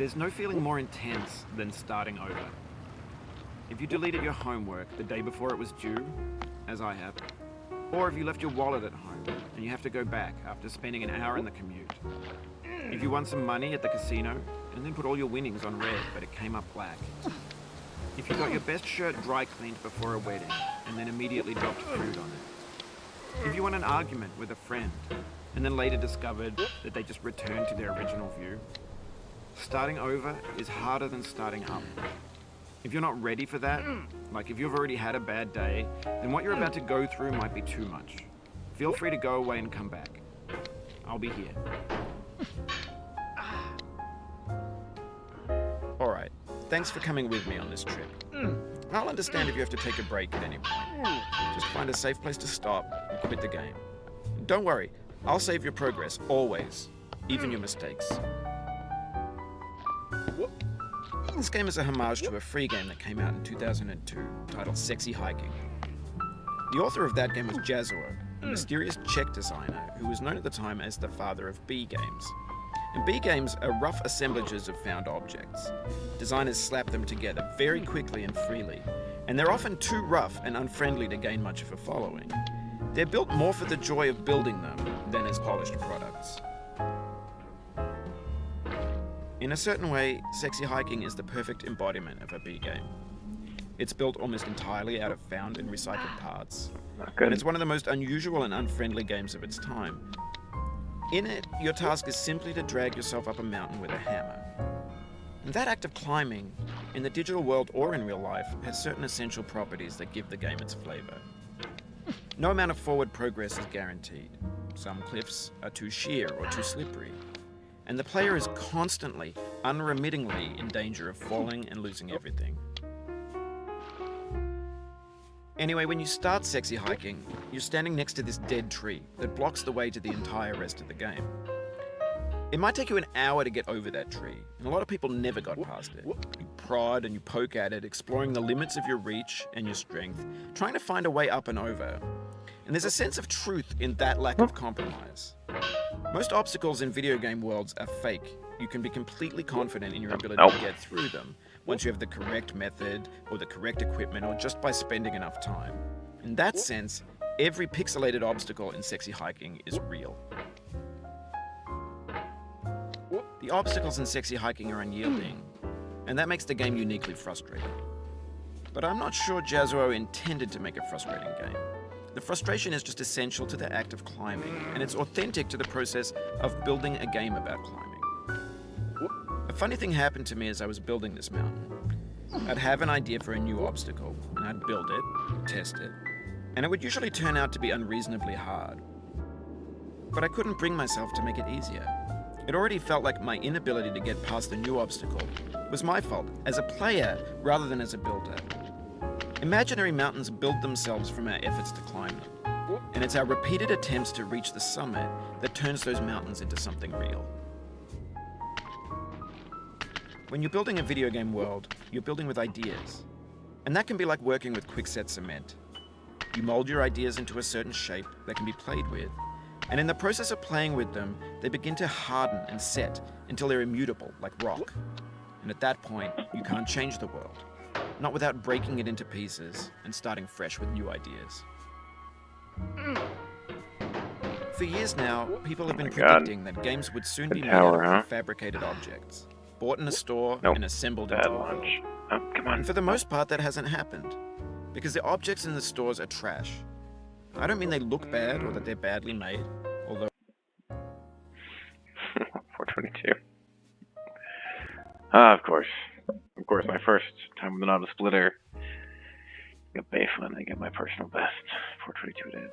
There's no feeling more intense than starting over. If you deleted your homework the day before it was due, as I have, or if you left your wallet at home and you have to go back after spending an hour in the commute. If you won some money at the casino and then put all your winnings on red but it came up black. If you got your best shirt dry cleaned before a wedding and then immediately dropped food on it. If you won an argument with a friend and then later discovered that they just returned to their original view. Starting over is harder than starting up. If you're not ready for that, like if you've already had a bad day, then what you're about to go through might be too much. Feel free to go away and come back. I'll be here. Alright, thanks for coming with me on this trip. I'll understand if you have to take a break at any point. Just find a safe place to stop and quit the game. Don't worry, I'll save your progress, always. Even your mistakes. This game is a homage to a free game that came out in 2002, titled Sexy Hiking. The author of that game was Jazuo, a mysterious Czech designer who was known at the time as the father of B games. And B games are rough assemblages of found objects. Designers slap them together very quickly and freely, and they're often too rough and unfriendly to gain much of a following. They're built more for the joy of building them than as polished products. In a certain way, Sexy Hiking is the perfect embodiment of a B game. It's built almost entirely out of found and recycled parts, and it's one of the most unusual and unfriendly games of its time. In it, your task is simply to drag yourself up a mountain with a hammer. And that act of climbing, in the digital world or in real life, has certain essential properties that give the game its flavor. No amount of forward progress is guaranteed. Some cliffs are too sheer or too slippery. And the player is constantly, unremittingly in danger of falling and losing everything. Anyway, when you start Sexy Hiking, you're standing next to this dead tree that blocks the way to the entire rest of the game. It might take you an hour to get over that tree, and a lot of people never got past it. You prod and you poke at it, exploring the limits of your reach and your strength, trying to find a way up and over. And there's a sense of truth in that lack of compromise. Most obstacles in video game worlds are fake. You can be completely confident in your ability to get through them once you have the correct method or the correct equipment or just by spending enough time. In that sense, every pixelated obstacle in Sexy Hiking is real. The obstacles in Sexy Hiking are unyielding, and that makes the game uniquely frustrating. But I'm not sure Jazuo intended to make a frustrating game. The frustration is just essential to the act of climbing, and it's authentic to the process of building a game about climbing. A funny thing happened to me as I was building this mountain. I'd have an idea for a new obstacle, and I'd build it, test it, and it would usually turn out to be unreasonably hard. But I couldn't bring myself to make it easier. It already felt like my inability to get past the new obstacle was my fault, as a player rather than as a builder. Imaginary mountains build themselves from our efforts to climb them, and it's our repeated attempts to reach the summit that turns those mountains into something real. When you're building a video game world, you're building with ideas, and that can be like working with quickset cement. You mold your ideas into a certain shape that can be played with, and in the process of playing with them, they begin to harden and set until they're immutable, like rock. And at that point, you can't change the world. Not without breaking it into pieces and starting fresh with new ideas. For years now, people have been predicting that games would soon be made out of fabricated objects, bought in a store and assembled into a world. And for the most part, that hasn't happened, because the objects in the stores are trash. I don't mean they look bad or that they're badly made, although... 422. Of course. Of course, my first time with an autosplitter. Got Bayfun, I get my personal best. 422 it is.